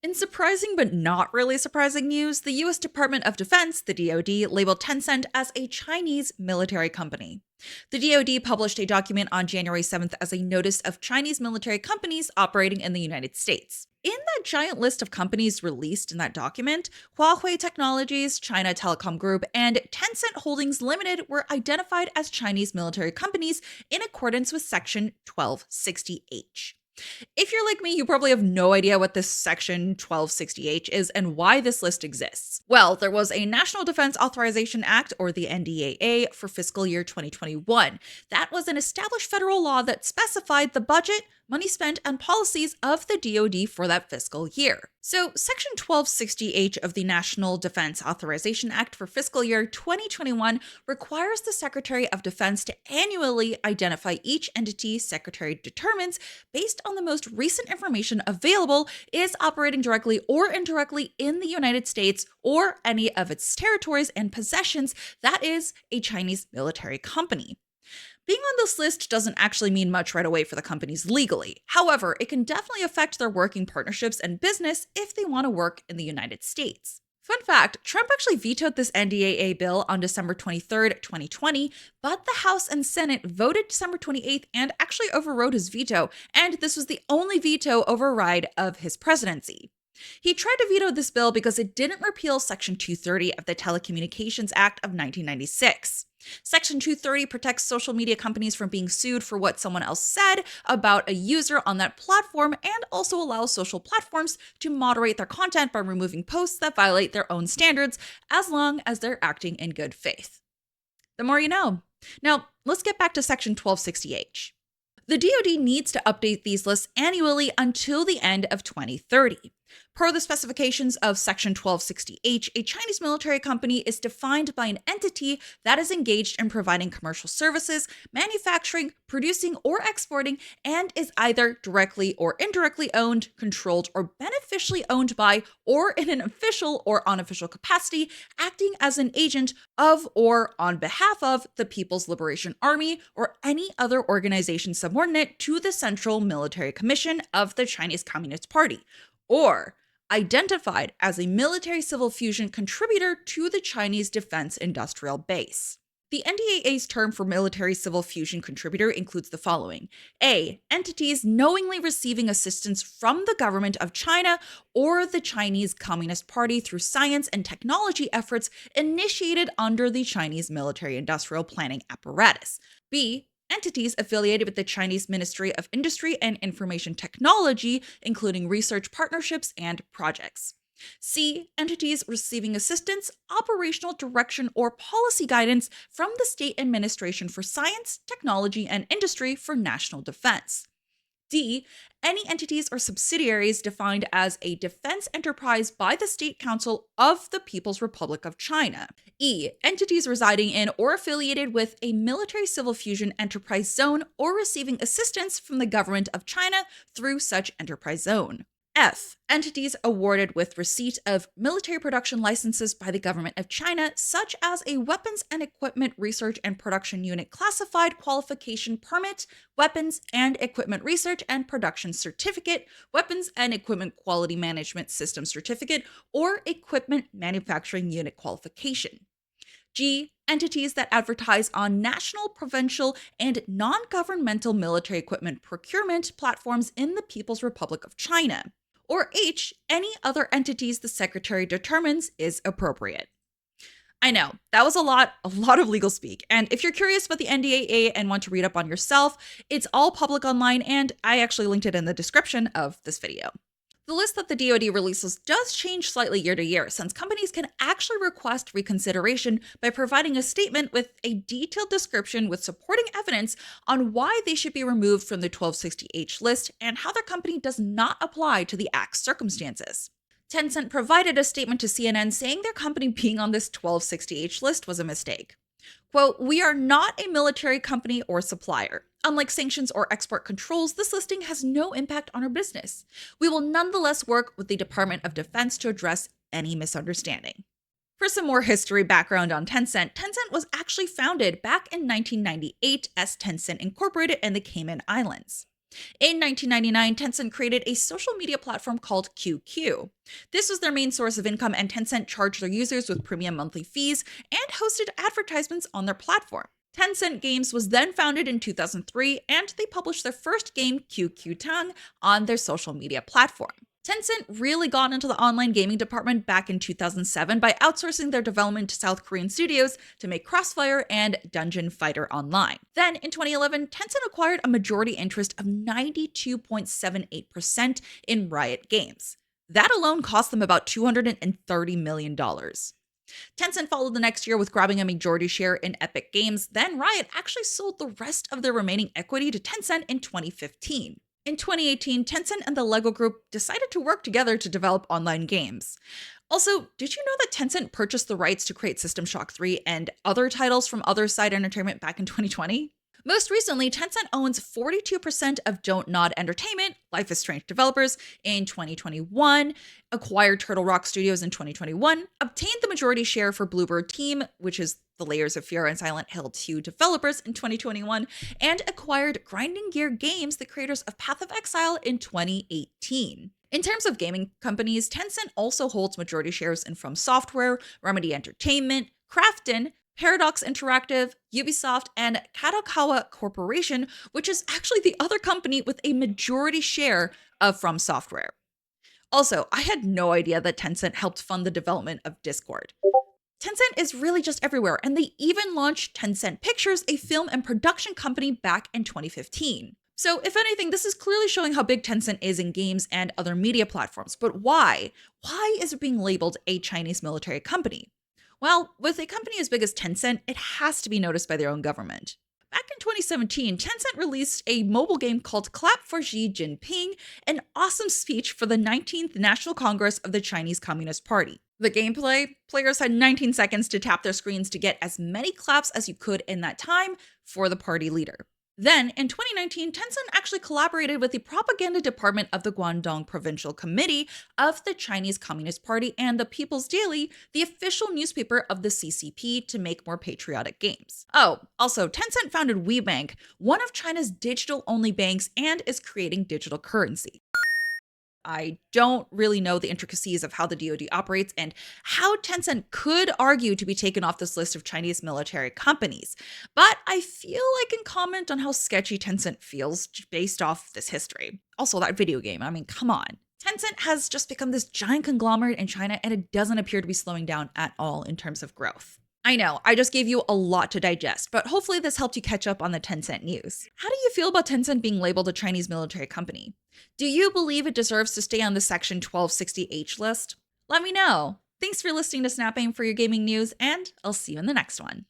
In surprising but not really surprising news, the US Department of Defense, the DoD, labeled Tencent as a Chinese military company. The DoD published a document on January 7th as a notice of Chinese military companies operating in the United States. In that giant list of companies released in that document, Huawei Technologies, China Telecom Group, and Tencent Holdings Limited were identified as Chinese military companies in accordance with Section 1260H. If you're like me, you probably have no idea what this Section 1260H is and why this list exists. Well, there was a National Defense Authorization Act, or the NDAA, for fiscal year 2021. That was an established federal law that specified the budget, money spent, and policies of the DoD for that fiscal year. So, Section 1260H of the National Defense Authorization Act for fiscal year 2021 requires the Secretary of Defense to annually identify each entity Secretary determines, based on the most recent information available, is operating directly or indirectly in the United States or any of its territories and possessions that is a Chinese military company. Being on this list doesn't actually mean much right away for the companies legally. However, it can definitely affect their working partnerships and business if they want to work in the United States. Fun fact, Trump actually vetoed this NDAA bill on December 23rd, 2020, but the House and Senate voted December 28th and actually overrode his veto, and this was the only veto override of his presidency. He tried to veto this bill because it didn't repeal Section 230 of the Telecommunications Act of 1996. Section 230 protects social media companies from being sued for what someone else said about a user on that platform, and also allows social platforms to moderate their content by removing posts that violate their own standards, as long as they're acting in good faith. The more you know. Now, let's get back to Section 1260H. The DoD needs to update these lists annually until the end of 2030. Per the specifications of Section 1260H, a Chinese military company is defined by an entity that is engaged in providing commercial services, manufacturing, producing, or exporting, and is either directly or indirectly owned, controlled, or beneficially owned by, or in an official or unofficial capacity, acting as an agent of or on behalf of the People's Liberation Army or any other organization subordinate to the Central Military Commission of the Chinese Communist Party, or identified as a military civil fusion contributor to the Chinese defense industrial base. The NDAA's term for military civil fusion contributor includes the following: A. Entities knowingly receiving assistance from the government of China or the Chinese Communist Party through science and technology efforts initiated under the Chinese military industrial planning apparatus. B. Entities affiliated with the Chinese Ministry of Industry and Information Technology, including research partnerships and projects. C. Entities receiving assistance, operational direction, or policy guidance from the State Administration for Science, Technology, and Industry for National Defense. D. Any entities or subsidiaries defined as a defense enterprise by the State Council of the People's Republic of China. E. Entities residing in or affiliated with a military civil fusion enterprise zone or receiving assistance from the government of China through such enterprise zone. F. Entities awarded with receipt of military production licenses by the government of China, such as a Weapons and Equipment Research and Production Unit Classified Qualification Permit, Weapons and Equipment Research and Production Certificate, Weapons and Equipment Quality Management System Certificate, or Equipment Manufacturing Unit Qualification. G. Entities that advertise on national, provincial, and non-governmental military equipment procurement platforms in the People's Republic of China. Or H. Any other entities the Secretary determines is appropriate. I know, that was a lot of legal speak. And if you're curious about the NDAA and want to read up on yourself, it's all public online, and I actually linked it in the description of this video. The list that the DoD releases does change slightly year to year, since companies can actually request reconsideration by providing a statement with a detailed description with supporting evidence on why they should be removed from the 1260H list and how their company does not apply to the Act's circumstances. Tencent provided a statement to CNN saying their company being on this 1260H list was a mistake. Quote, "We are not a military company or supplier. Unlike sanctions or export controls, this listing has no impact on our business. We will nonetheless work with the Department of Defense to address any misunderstanding." For some more history background on Tencent, Tencent was actually founded back in 1998 as Tencent Incorporated in the Cayman Islands. In 1999, Tencent created a social media platform called QQ. This was their main source of income, and Tencent charged their users with premium monthly fees and hosted advertisements on their platform. Tencent Games was then founded in 2003, and they published their first game, QQ Tang, on their social media platform. Tencent really got into the online gaming department back in 2007 by outsourcing their development to South Korean studios to make Crossfire and Dungeon Fighter Online. Then, in 2011, Tencent acquired a majority interest of 92.78% in Riot Games. That alone cost them about $230 million. Tencent followed the next year with grabbing a majority share in Epic Games. Then Riot actually sold the rest of their remaining equity to Tencent in 2015. In 2018, Tencent and the Lego Group decided to work together to develop online games. Also, did you know that Tencent purchased the rights to create System Shock 3 and other titles from Other Side Entertainment back in 2020? Most recently, Tencent owns 42% of Don't Nod Entertainment, Life is Strange developers, in 2021, acquired Turtle Rock Studios in 2021, obtained the majority share for Bluebird Team, which is the Layers of Fear and Silent Hill 2 developers, in 2021, and acquired Grinding Gear Games, the creators of Path of Exile, in 2018. In terms of gaming companies, Tencent also holds majority shares in From Software, Remedy Entertainment, Krafton, Paradox Interactive, Ubisoft, and Kadokawa Corporation, which is actually the other company with a majority share of From Software. Also, I had no idea that Tencent helped fund the development of Discord. Tencent is really just everywhere, and they even launched Tencent Pictures, a film and production company, back in 2015. So, if anything, this is clearly showing how big Tencent is in games and other media platforms. But why? Why is it being labeled a Chinese military company? Well, with a company as big as Tencent, it has to be noticed by their own government. Back in 2017, Tencent released a mobile game called Clap for Xi Jinping, an awesome speech for the 19th National Congress of the Chinese Communist Party. The gameplay, players had 19 seconds to tap their screens to get as many claps as you could in that time for the party leader. Then, in 2019, Tencent actually collaborated with the propaganda department of the Guangdong Provincial Committee of the Chinese Communist Party and the People's Daily, the official newspaper of the CCP, to make more patriotic games. Oh, also, Tencent founded WeBank, one of China's digital-only banks, and is creating digital currency. I don't really know the intricacies of how the DoD operates and how Tencent could argue to be taken off this list of Chinese military companies, but I feel I can comment on how sketchy Tencent feels based off this history. Also, that video game, I mean, come on. Tencent has just become this giant conglomerate in China, and it doesn't appear to be slowing down at all in terms of growth. I know, I just gave you a lot to digest, but hopefully this helped you catch up on the Tencent news. How do you feel about Tencent being labeled a Chinese military company? Do you believe it deserves to stay on the Section 1260H list? Let me know. Thanks for listening to Snap Aim for your gaming news, and I'll see you in the next one.